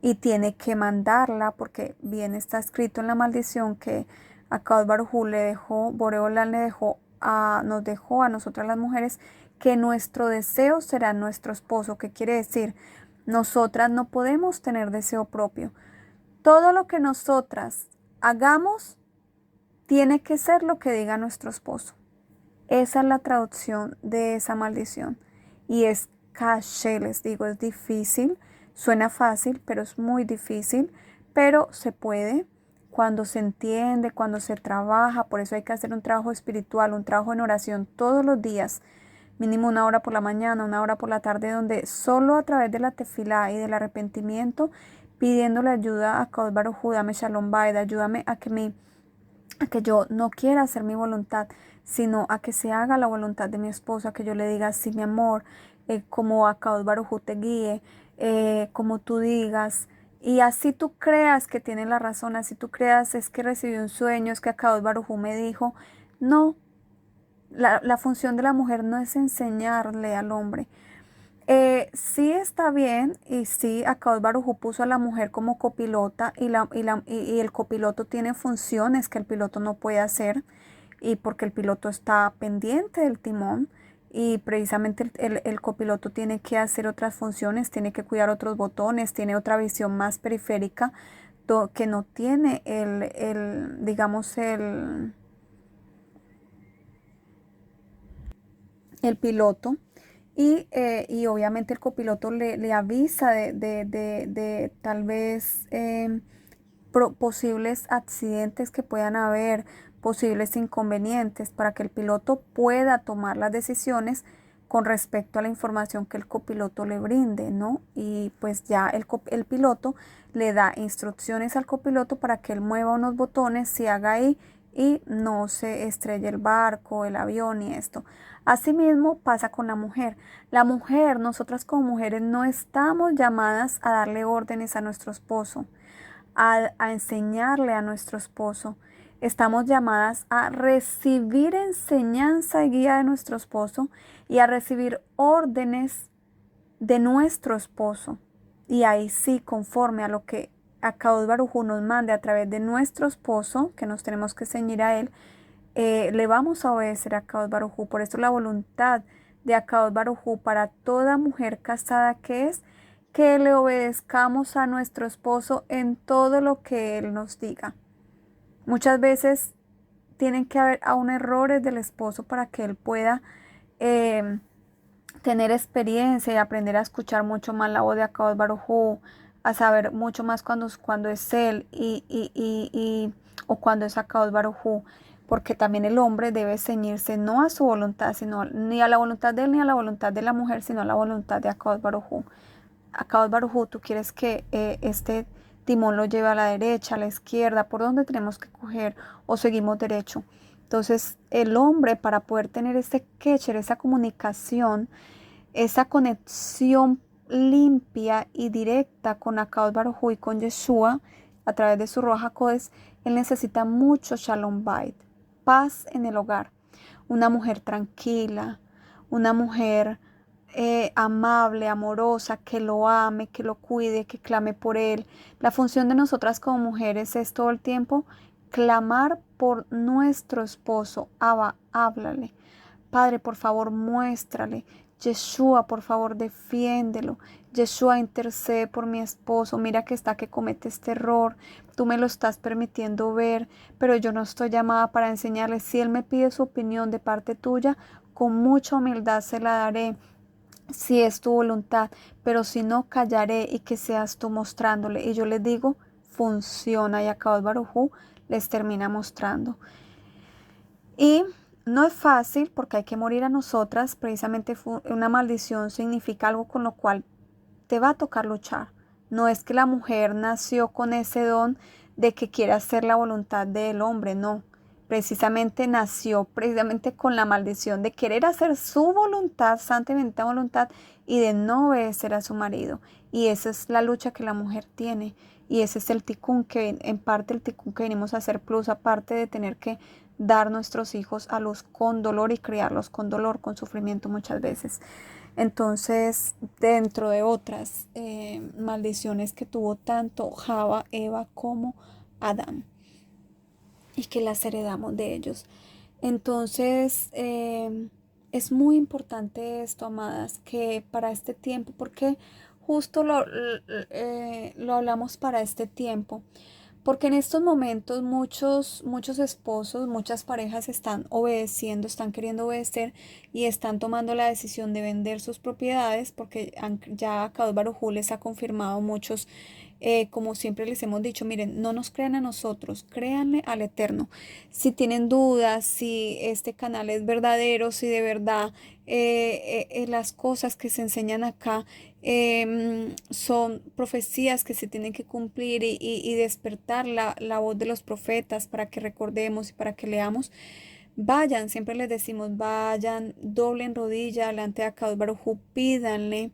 [SPEAKER 1] y tiene que mandarla, porque bien está escrito en la maldición que a Kadosh Baruj Hu le dejó, Boreolán le dejó nos dejó a nosotras las mujeres, que nuestro deseo será nuestro esposo. ¿Qué quiere decir? Nosotras no podemos tener deseo propio. Todo lo que nosotras hagamos tiene que ser lo que diga nuestro esposo. Esa es la traducción de esa maldición. Y es caché, les digo, es difícil. Suena fácil, pero es muy difícil. Pero se puede cuando se entiende, cuando se trabaja. Por eso hay que hacer un trabajo espiritual, un trabajo en oración todos los días. Mínimo 1 hora por la mañana, 1 hora por la tarde, donde solo a través de la tefilá y del arrepentimiento, pidiéndole ayuda a Kadosh Baruj Hu, dame Shalom Bayit, ayúdame a que yo no quiera hacer mi voluntad, sino a que se haga la voluntad de mi esposa, que yo le diga, sí, mi amor, como a Kadosh Baruj Hu te guíe, como tú digas. Y así tú creas que tiene la razón, así tú creas es que recibí un sueño, es que Kadosh Baruj Hu me dijo. No, la función de la mujer no es enseñarle al hombre. Sí está bien, y sí, Akadosh Baruj Hu puso a la mujer como copilota, y el copiloto tiene funciones que el piloto no puede hacer, y porque el piloto está pendiente del timón, y precisamente el copiloto tiene que hacer otras funciones, tiene que cuidar otros botones, tiene otra visión más periférica que no tiene digamos, el piloto. Y obviamente el copiloto le avisa de tal vez posibles accidentes que puedan haber, posibles inconvenientes para que el piloto pueda tomar las decisiones con respecto a la información que el copiloto le brinde, ¿no? Y pues ya el piloto le da instrucciones al copiloto para que él mueva unos botones, se haga ahí y no se estrelle el barco, el avión y esto. Asimismo pasa con la mujer. La mujer, nosotras como mujeres no estamos llamadas a darle órdenes a nuestro esposo, a enseñarle a nuestro esposo. Estamos llamadas a recibir enseñanza y guía de nuestro esposo y a recibir órdenes de nuestro esposo. Y ahí sí, conforme a lo que Akadosh Baruj Hu nos mande a través de nuestro esposo, que nos tenemos que ceñir a él, le vamos a obedecer a Akadosh Baruj Hu. Por eso la voluntad de Akadosh Baruj Hu para toda mujer casada que es que le obedezcamos a nuestro esposo en todo lo que él nos diga. Muchas veces tienen que haber aún errores del esposo para que él pueda tener experiencia y aprender a escuchar mucho más la voz de Akadosh Baruj Hu, a saber mucho más cuando es él o cuando es Akadosh Baruj Hu, porque también el hombre debe ceñirse no a su voluntad, sino ni a la voluntad de él ni a la voluntad de la mujer, sino a la voluntad de Akadosh Baruj Hu. Akadosh Baruj Hu, tú quieres que este timón lo lleve a la derecha, a la izquierda, por dónde tenemos que coger o seguimos derecho. Entonces, el hombre, para poder tener ese kesher, esa comunicación, esa conexión limpia y directa con Akadosh Baruj Hu y con Yeshua, a través de su Ruach HaKodesh, él necesita mucho Shalom Bait, paz en el hogar. Una mujer tranquila, una mujer amable, amorosa, que lo ame, que lo cuide, que clame por él. La función de nosotras como mujeres es todo el tiempo clamar por nuestro esposo. Abba, háblale. Padre, por favor, muéstrale. Yeshua, por favor, defiéndelo. Yeshua, intercede por mi esposo. Mira que está que comete este error. Tú me lo estás permitiendo ver, pero yo no estoy llamada para enseñarle. Si él me pide su opinión de parte tuya, con mucha humildad se la daré, si es tu voluntad, pero si no, callaré y que seas tú mostrándole. Y yo les digo, funciona, y Akadosh Baruj Hu les termina mostrando. Y no es fácil porque hay que morir a nosotras. Precisamente una maldición significa algo con lo cual te va a tocar luchar. No es que la mujer nació con ese don de que quiere hacer la voluntad del hombre, no. Precisamente nació precisamente con la maldición de querer hacer su voluntad, santa y bendita voluntad, y de no obedecer a su marido. Y esa es la lucha que la mujer tiene. Y ese es el tikkun que, en parte el tikkun que venimos a hacer plus, aparte de tener que dar nuestros hijos a luz con dolor y criarlos con dolor, con sufrimiento muchas veces. Entonces, dentro de otras maldiciones que tuvo tanto Java, Eva como Adán, y que las heredamos de ellos. Entonces, es muy importante esto, amadas, que para este tiempo, porque justo lo hablamos para este tiempo, porque en estos momentos muchos esposos, muchas parejas están obedeciendo, están queriendo obedecer y están tomando la decisión de vender sus propiedades porque ya Akadosh Baruj Hu les ha confirmado muchos, como siempre les hemos dicho, miren, no nos crean a nosotros, créanle al Eterno. Si tienen dudas, si este canal es verdadero, si de verdad las cosas que se enseñan acá son profecías que se tienen que cumplir y despertar la voz de los profetas para que recordemos y para que leamos. Vayan, siempre les decimos, vayan, doblen rodilla delante de Akadosh Baruj Hu, pídanle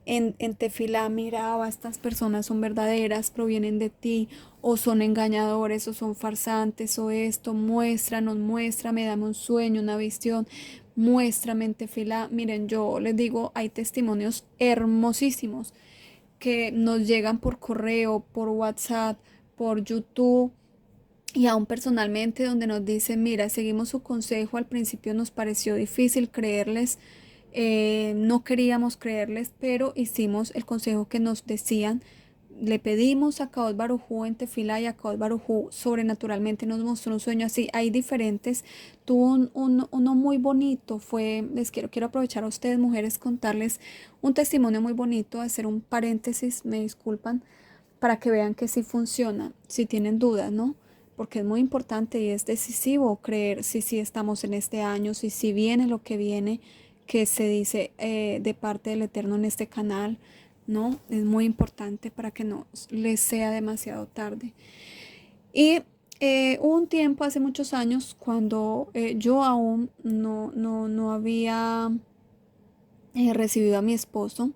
[SPEAKER 1] en tefilá, mira, estas personas son verdaderas, provienen de ti, o son engañadores, o son farsantes, o esto, muéstranos, muéstrame, dame un sueño, una visión, muéstrame en tefilá. Miren, yo les digo, hay testimonios hermosísimos que nos llegan por correo, por WhatsApp, por YouTube y aún personalmente donde nos dicen, mira, seguimos su consejo, al principio nos pareció difícil creerles, no queríamos creerles, pero hicimos el consejo que nos decían. Le pedimos a Akadosh Baruj Hu en tefilá y Akadosh Baruj Hu sobrenaturalmente nos mostró un sueño así. Hay diferentes. Tuvo uno muy bonito. Quiero aprovechar a ustedes, mujeres, contarles un testimonio muy bonito, hacer un paréntesis, me disculpan, para que vean que sí funciona, si tienen dudas, ¿no? porque es muy importante y es decisivo creer si estamos en este año, si viene lo que viene, que se dice de parte del Eterno en este canal, ¿no? Es muy importante para que no les sea demasiado tarde. Y hubo un tiempo, hace muchos años, cuando yo aún no había recibido a mi esposo.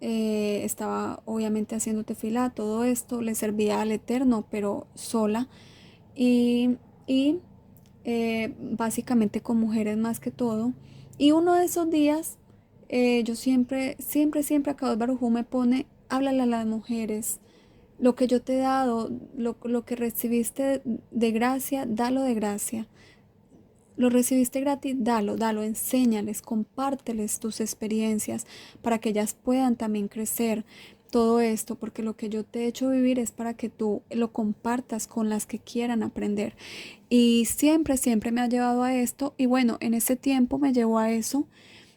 [SPEAKER 1] Estaba obviamente haciendo tefilá, todo esto, le servía al Eterno, pero sola. Y, y básicamente con mujeres más que todo. Y uno de esos días, yo siempre a Kadosh Baruj Hu me pone, háblale a las mujeres. Lo que yo te he dado, lo que recibiste de gracia, dalo de gracia. Lo recibiste gratis, dalo, enséñales, compárteles tus experiencias para que ellas puedan también crecer todo esto, porque lo que yo te he hecho vivir es para que tú lo compartas con las que quieran aprender. Y siempre me ha llevado a esto, y bueno, en ese tiempo me llevó a eso.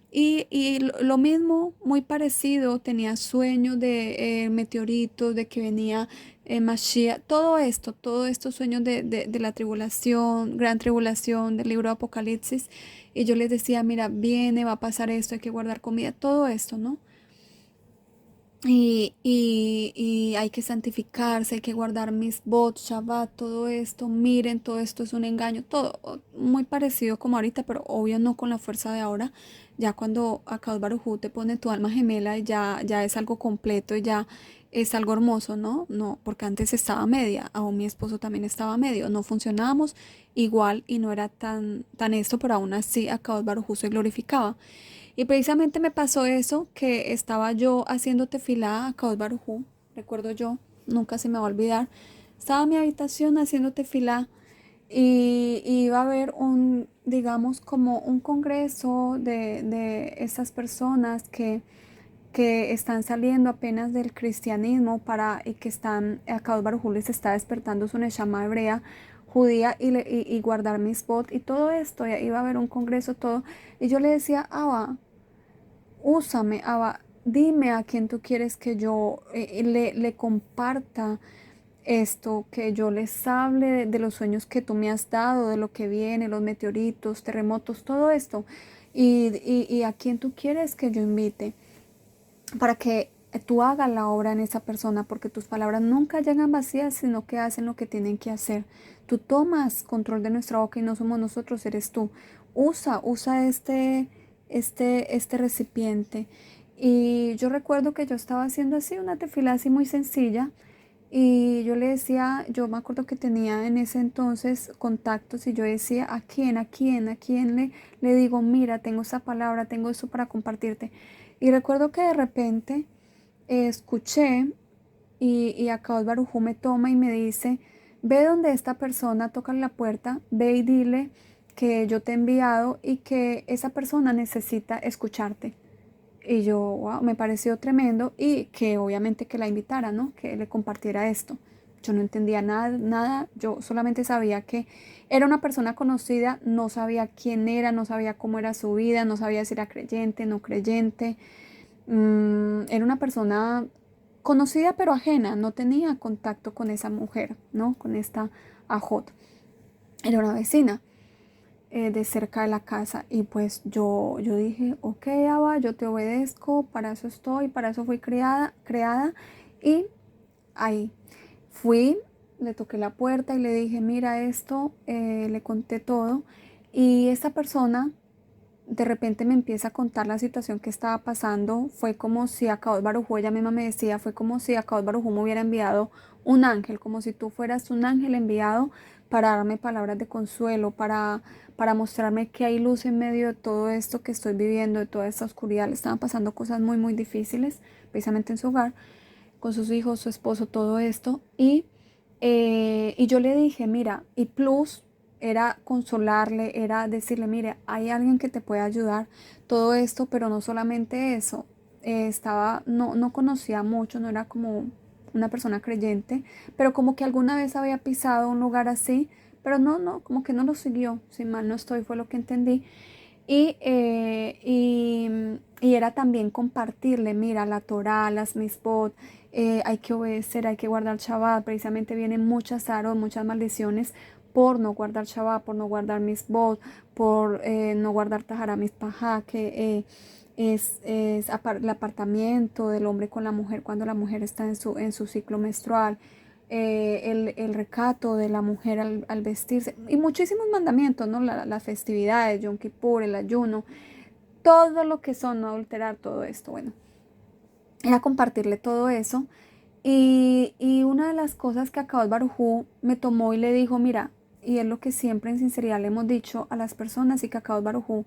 [SPEAKER 1] Y lo mismo, muy parecido, tenía sueños de meteoritos, de que venía Mashiach, todos estos sueños de la tribulación, gran tribulación, del libro de Apocalipsis. Y yo les decía, mira, viene, va a pasar esto, hay que guardar comida, todo esto, ¿no? Y hay que santificarse, hay que guardar mis bots, Shabbat, todo esto, miren, todo esto es un engaño, todo muy parecido como ahorita, pero obvio no con la fuerza de ahora. Ya cuando Akadosh Baruj Hu te pone tu alma gemela, ya es algo completo, ya es algo hermoso, ¿no? No, porque antes estaba media, aún mi esposo también estaba medio, no funcionábamos igual y no era tan esto, pero aún así Akadosh Baruj Hu se glorificaba. Y precisamente me pasó eso, que estaba yo haciendo tefilá a Kadosh Baruj Hu, recuerdo yo, nunca se me va a olvidar. Estaba en mi habitación haciendo tefilá y iba a haber digamos, como un congreso de estas personas que están saliendo apenas del cristianismo y que a Kadosh Baruj Hu les está despertando su neshama hebrea, judía y guardar mis bot y todo esto, iba a haber un congreso, todo. Y yo le decía, Abba, úsame, Abba, dime a quién tú quieres que yo le comparta esto, que yo les hable de los sueños que tú me has dado, de lo que viene, los meteoritos, terremotos, todo esto. Y a quién tú quieres que yo invite para que tú hagas la obra en esa persona, porque tus palabras nunca llegan vacías, sino que hacen lo que tienen que hacer. Tú tomas control de nuestra boca y no somos nosotros, eres tú. Usa este recipiente. Y yo recuerdo que yo estaba haciendo así una tefila así muy sencilla y yo le decía, yo me acuerdo que tenía en ese entonces contactos y yo decía, ¿a quién le digo, mira, tengo esa palabra, tengo eso para compartirte? Y recuerdo que de repente escuché y acá Baruj Hu me toma y me dice, ve donde esta persona, toca la puerta, ve y dile que yo te he enviado y que esa persona necesita escucharte. Y yo, wow, me pareció tremendo y que obviamente que la invitara, ¿no? Que le compartiera esto. Yo no entendía nada, yo solamente sabía que era una persona conocida, no sabía quién era, no sabía cómo era su vida, no sabía si era creyente, no creyente. Era una persona conocida pero ajena, no tenía contacto con esa mujer, ¿no? Con esta Ajot. Era una vecina de cerca de la casa y pues yo dije, ok, Abba, yo te obedezco, para eso estoy, para eso fui creada y ahí fui, le toqué la puerta y le dije, mira esto, le conté todo y esta persona de repente me empieza a contar la situación que estaba pasando. Fue como si a Kadosh Baruj Hu, ella misma me decía, fue como si a Kadosh Baruj Hu me hubiera enviado un ángel, como si tú fueras un ángel enviado para darme palabras de consuelo, para mostrarme que hay luz en medio de todo esto que estoy viviendo, de toda esta oscuridad. Le estaban pasando cosas muy difíciles, precisamente en su hogar, con sus hijos, su esposo, todo esto. Y yo le dije, mira, y plus era consolarle, era decirle, mire, hay alguien que te puede ayudar, todo esto, pero no solamente eso. No conocía mucho, no era como una persona creyente, pero como que alguna vez había pisado un lugar así, pero no, como que no lo siguió, si mal no estoy, fue lo que entendí. Y Y era también compartirle, mira, la Torá, las misbot, hay que obedecer, hay que guardar Shabbat. Precisamente vienen muchas aros, muchas maldiciones por no guardar Shabbat, por no guardar misbot, por no guardar Tahara Mispajá, que el apartamiento del hombre con la mujer cuando la mujer está en su ciclo menstrual. El recato de la mujer al vestirse y muchísimos mandamientos, ¿no? Las festividades, Yom Kippur, el ayuno, todo lo que son, no adulterar todo esto. Bueno, era compartirle todo eso. Y una de las cosas que Akadosh Baruj Hu me tomó y le dijo, mira, y es lo que siempre en sinceridad le hemos dicho a las personas y que Akadosh Baruj Hu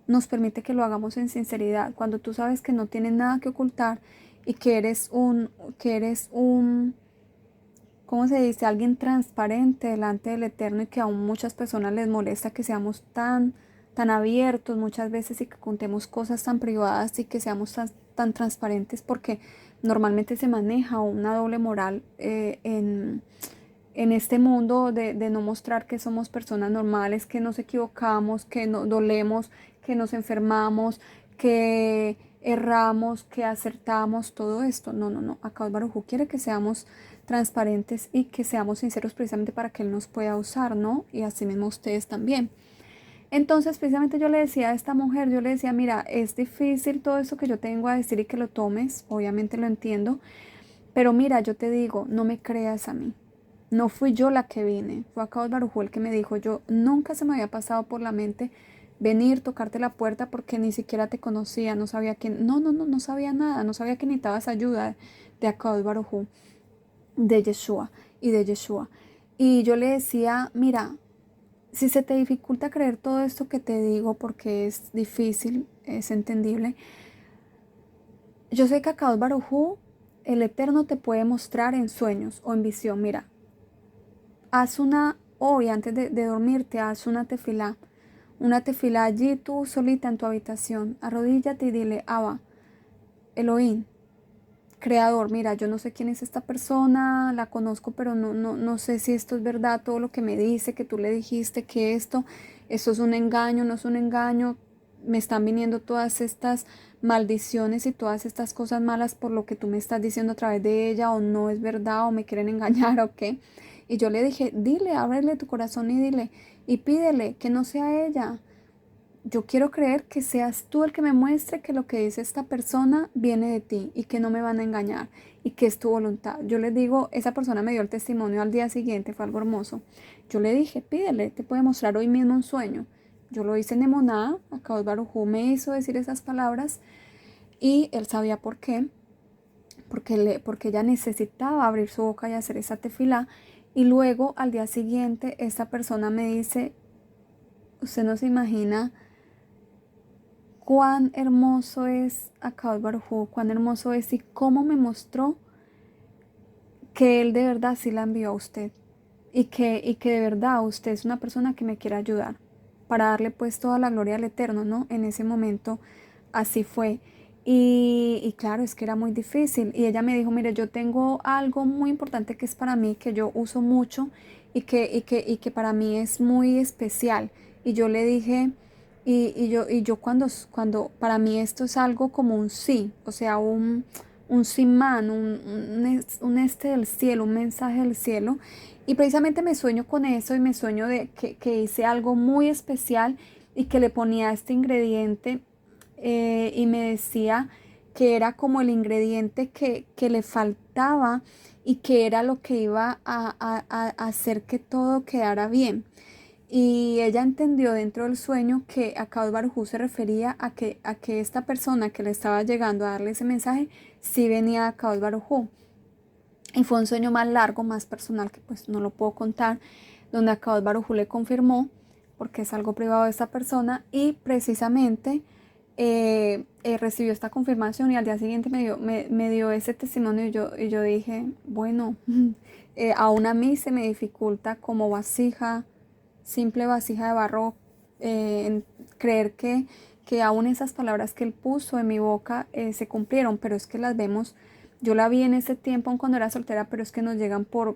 [SPEAKER 1] nos permite que lo hagamos en sinceridad, cuando tú sabes que no tienes nada que ocultar y que eres un, ¿cómo se dice? Alguien transparente delante del Eterno y que aún muchas personas les molesta que seamos tan abiertos muchas veces y que contemos cosas tan privadas y que seamos tan transparentes porque normalmente se maneja una doble moral en este mundo de no mostrar que somos personas normales, que nos equivocamos, que no dolemos, que nos enfermamos, que erramos, que acertamos, todo esto. No, no, no. Acá Baruj Hu quiere que seamos transparentes y que seamos sinceros precisamente para que Él nos pueda usar, ¿no? Y así mismo ustedes también. Entonces, precisamente yo le decía a esta mujer, yo le decía, mira, es difícil todo eso que yo tengo a decir y que lo tomes, obviamente lo entiendo, pero mira, yo te digo, no me creas a mí. No fui yo la que vine, fue Akadosh Baruj Hu el que me dijo, yo nunca se me había pasado por la mente venir, tocarte la puerta porque ni siquiera te conocía, no sabía quién, no sabía nada, no sabía que necesitabas ayuda de Akadosh Baruj Hu, de Yeshua y de Yeshua. Y yo le decía, mira, si se te dificulta creer todo esto que te digo porque es difícil, es entendible, yo sé que Akadosh Baruj Hu, el Eterno, te puede mostrar en sueños o en visión, mira. Hoy antes de dormirte, haz una tefilá allí tú solita en tu habitación, arrodíllate y dile, Abba, Elohim, Creador, mira, yo no sé quién es esta persona, la conozco, pero no sé si esto es verdad, todo lo que me dice, que tú le dijiste, que esto es un engaño, no es un engaño, me están viniendo todas estas maldiciones y todas estas cosas malas por lo que tú me estás diciendo a través de ella, o no es verdad, o me quieren engañar, o qué. Y yo le dije, dile, ábrele tu corazón y dile, y pídele que no sea ella. Yo quiero creer que seas tú el que me muestre que lo que dice esta persona viene de ti y que no me van a engañar y que es tu voluntad. Yo le digo, esa persona me dio el testimonio al día siguiente, fue algo hermoso. Yo le dije, pídele, te puede mostrar hoy mismo un sueño. Yo lo hice en Emuná, Akadosh Baruj Hu me hizo decir esas palabras y él sabía por qué, porque ella necesitaba abrir su boca y hacer esa tefilá. Y luego al día siguiente esta persona me dice, usted no se imagina cuán hermoso es Akadosh Baruj Hu, cuán hermoso es y cómo me mostró que él de verdad sí la envió a usted y que de verdad usted es una persona que me quiere ayudar para darle pues toda la gloria al Eterno, ¿no? En ese momento así fue. Y claro, es que era muy difícil. Y ella me dijo, mire, yo tengo algo muy importante que es para mí, que yo uso mucho y que para mí es muy especial. Y yo le dije, y yo cuando para mí esto es algo como un sí, o sea, un simán, un este del cielo, un mensaje del cielo. Y precisamente me sueño con eso y me sueño de que hice algo muy especial y que le ponía este ingrediente y me decía que era como el ingrediente que le faltaba y que era lo que iba a hacer que todo quedara bien. Y ella entendió dentro del sueño que Akadosh Baruj Hu se refería a que esta persona que le estaba llegando a darle ese mensaje sí venía a Akadosh Baruj Hu. Y fue un sueño más largo, más personal, que pues no lo puedo contar, donde Akadosh Baruj Hu le confirmó, porque es algo privado de esta persona, y precisamente recibió esta confirmación y al día siguiente me dio ese testimonio y yo dije, bueno, aún a mí se me dificulta como vasija, simple vasija de barro, en creer que aún esas palabras que él puso en mi boca se cumplieron, pero es que las vemos. Yo la vi en ese tiempo cuando era soltera, pero es que nos llegan por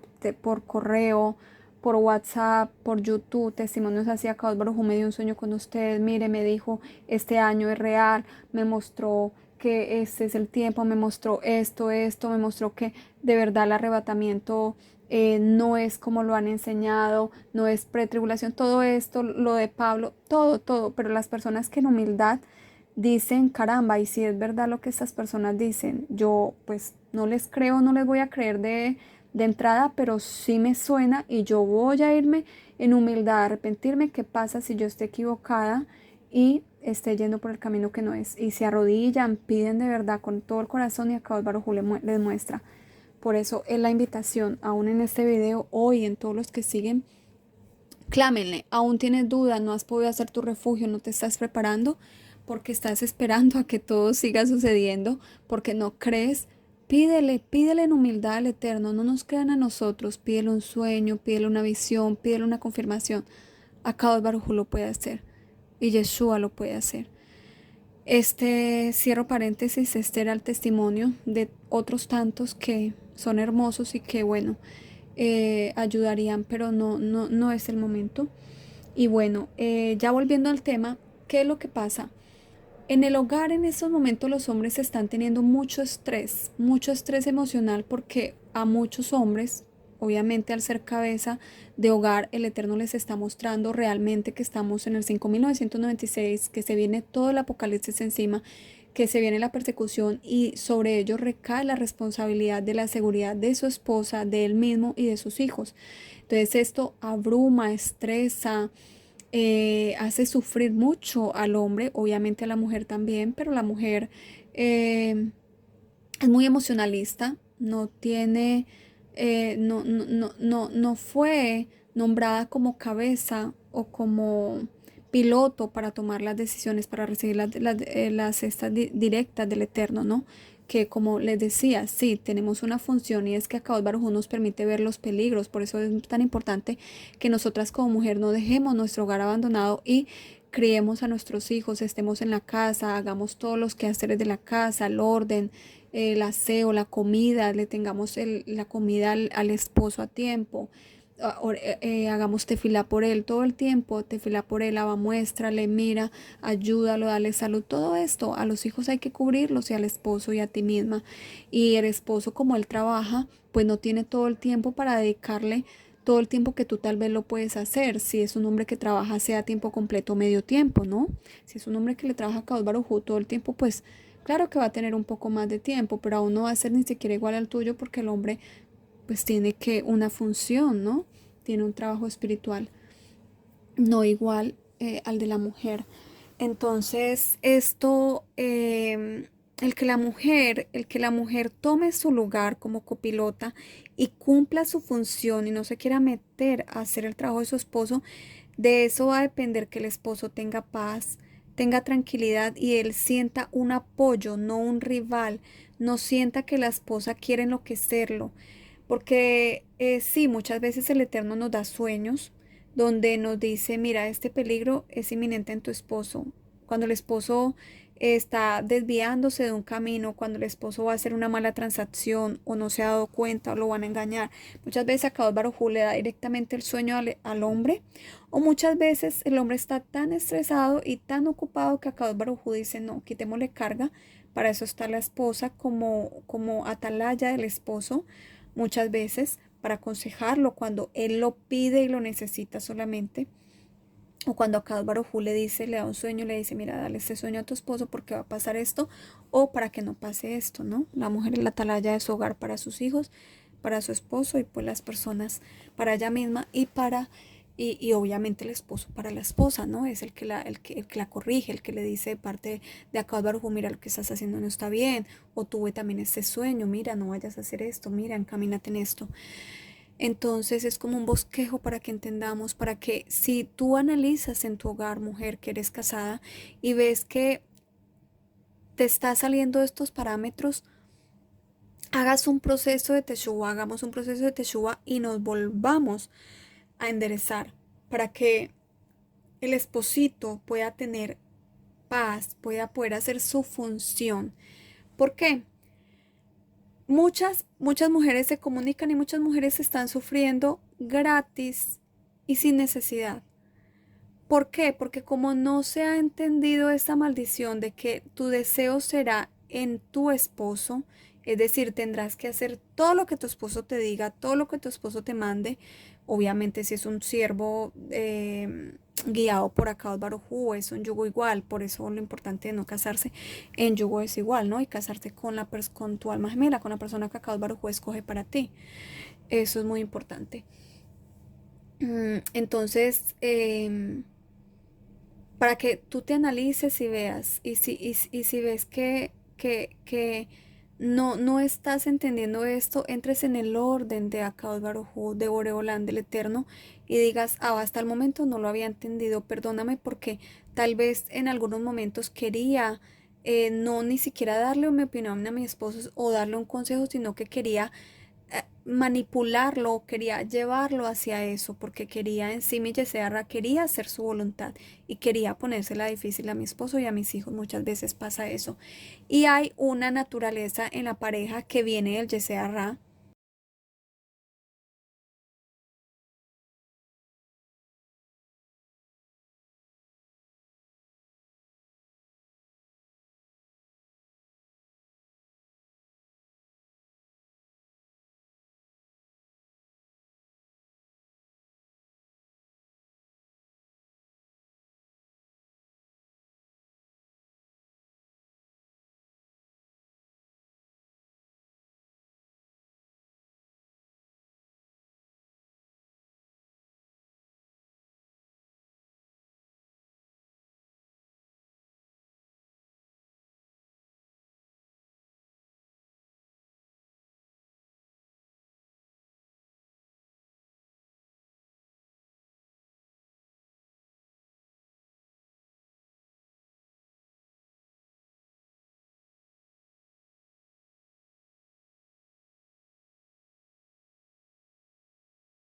[SPEAKER 1] correo, por WhatsApp, por YouTube, testimonios así. Akadosh Baruj Hu me dio un sueño con usted, mire, me dijo, este año es real, me mostró que este es el tiempo, me mostró esto, me mostró que de verdad el arrebatamiento no es como lo han enseñado, no es pretribulación, todo esto, lo de Pablo, todo, pero las personas que en humildad dicen, caramba, y si es verdad lo que estas personas dicen, yo pues no les creo, no les voy a creer de entrada, pero sí me suena y yo voy a irme en humildad a arrepentirme. ¿Qué pasa si yo esté equivocada y esté yendo por el camino que no es? Y se arrodillan, piden de verdad con todo el corazón y Akadosh Baruj Hu les muestra. Por eso es la invitación, aún en este video, hoy en todos los que siguen, clámenle. Aún tienes dudas, no has podido hacer tu refugio, no te estás preparando porque estás esperando a que todo siga sucediendo, porque no crees. Pídele en humildad al Eterno, no nos crean a nosotros, pídele un sueño, pídele una visión, pídele una confirmación. Akadosh Baruj Hu lo puede hacer y Yeshua lo puede hacer. Cierro paréntesis, este era el testimonio de otros tantos que son hermosos y que bueno, ayudarían, pero no es el momento. Y bueno, ya volviendo al tema, ¿qué es lo que pasa? En el hogar en estos momentos los hombres están teniendo mucho estrés emocional porque a muchos hombres, obviamente al ser cabeza de hogar, el Eterno les está mostrando realmente que estamos en el 5996, que se viene todo el apocalipsis encima, que se viene la persecución y sobre ellos recae la responsabilidad de la seguridad de su esposa, de él mismo y de sus hijos. Entonces esto abruma, estresa, hace sufrir mucho al hombre, obviamente a la mujer también, pero la mujer es muy emocionalista, no tiene, no fue nombrada como cabeza o como piloto para tomar las decisiones, para recibir las estas directas del Eterno, ¿no? Que como les decía, sí, tenemos una función y es que Akadosh Baruj Hu nos permite ver los peligros, por eso es tan importante que nosotras como mujer no dejemos nuestro hogar abandonado y criemos a nuestros hijos, estemos en la casa, hagamos todos los quehaceres de la casa, el orden, el aseo, la comida, le tengamos la comida al esposo a tiempo, hagamos tefilá por él todo el tiempo, tefilá por él, muéstrale, mira, ayúdalo, dale salud, todo esto, a los hijos hay que cubrirlos y al esposo y a ti misma. Y el esposo como él trabaja, pues no tiene todo el tiempo para dedicarle todo el tiempo que tú tal vez lo puedes hacer, si es un hombre que trabaja sea tiempo completo o medio tiempo, ¿no? Si es un hombre que le trabaja a Akadosh Baruj Hu todo el tiempo, pues claro que va a tener un poco más de tiempo, pero aún no va a ser ni siquiera igual al tuyo porque el hombre pues tiene que una función, ¿no? Tiene un trabajo espiritual, no igual al de la mujer. Entonces, el que la mujer tome su lugar como copilota y cumpla su función y no se quiera meter a hacer el trabajo de su esposo, de eso va a depender que el esposo tenga paz, tenga tranquilidad y él sienta un apoyo, no un rival, no sienta que la esposa quiere enloquecerlo. Porque sí, muchas veces el Eterno nos da sueños donde nos dice, mira, este peligro es inminente en tu esposo. Cuando el esposo está desviándose de un camino, cuando el esposo va a hacer una mala transacción o no se ha dado cuenta o lo van a engañar. Muchas veces a Akadosh Baruj Hu le da directamente el sueño al hombre o muchas veces el hombre está tan estresado y tan ocupado que Akadosh Baruj Hu dice, no, quitémosle carga. Para eso está la esposa como atalaya del esposo muchas veces para aconsejarlo cuando él lo pide y lo necesita solamente. O cuando Akadosh Baruj Hu le dice, le da un sueño, le dice, mira, dale este sueño a tu esposo porque va a pasar esto o para que no pase esto, ¿no? La mujer es la atalaya de su hogar para sus hijos, para su esposo y pues las personas para ella misma y obviamente el esposo para la esposa, ¿no? Es el que la corrige, el que le dice de parte de Akadosh Baruj Hu, mira, lo que estás haciendo no está bien, o tuve también este sueño, mira, no vayas a hacer esto, mira, encamínate en esto. Entonces es como un bosquejo para que entendamos, para que si tú analizas en tu hogar, mujer, que eres casada y ves que te está saliendo de estos parámetros, hagas un proceso de teshuva, hagamos un proceso de teshuva y nos volvamos a enderezar para que el esposito pueda tener paz, pueda poder hacer su función. ¿Por qué? Muchas mujeres se comunican y muchas mujeres están sufriendo gratis y sin necesidad. ¿Por qué? Porque como no se ha entendido esa maldición de que tu deseo será en tu esposo, es decir, tendrás que hacer todo lo que tu esposo te diga, todo lo que tu esposo te mande. Obviamente, si es un siervo guiado por Akados Barujú, es un yugo igual. Por eso lo importante de no casarse en yugo es igual, ¿no? Y casarte con con tu alma gemela, con la persona que Akados Barujú escoge para ti. Eso es muy importante. Entonces, para que tú te analices y veas, y si ves que no estás entendiendo esto, entres en el orden de Akados Barujú, de Boreolán, del Eterno, y digas, hasta el momento no lo había entendido, perdóname porque tal vez en algunos momentos quería no ni siquiera darle mi opinión a mi esposo o darle un consejo, sino que quería manipularlo, quería llevarlo hacia eso, porque quería en sí mi Yesearra, quería hacer su voluntad y quería ponérsela difícil a mi esposo y a mis hijos. Muchas veces pasa eso. Y hay una naturaleza en la pareja que viene del Yesearra,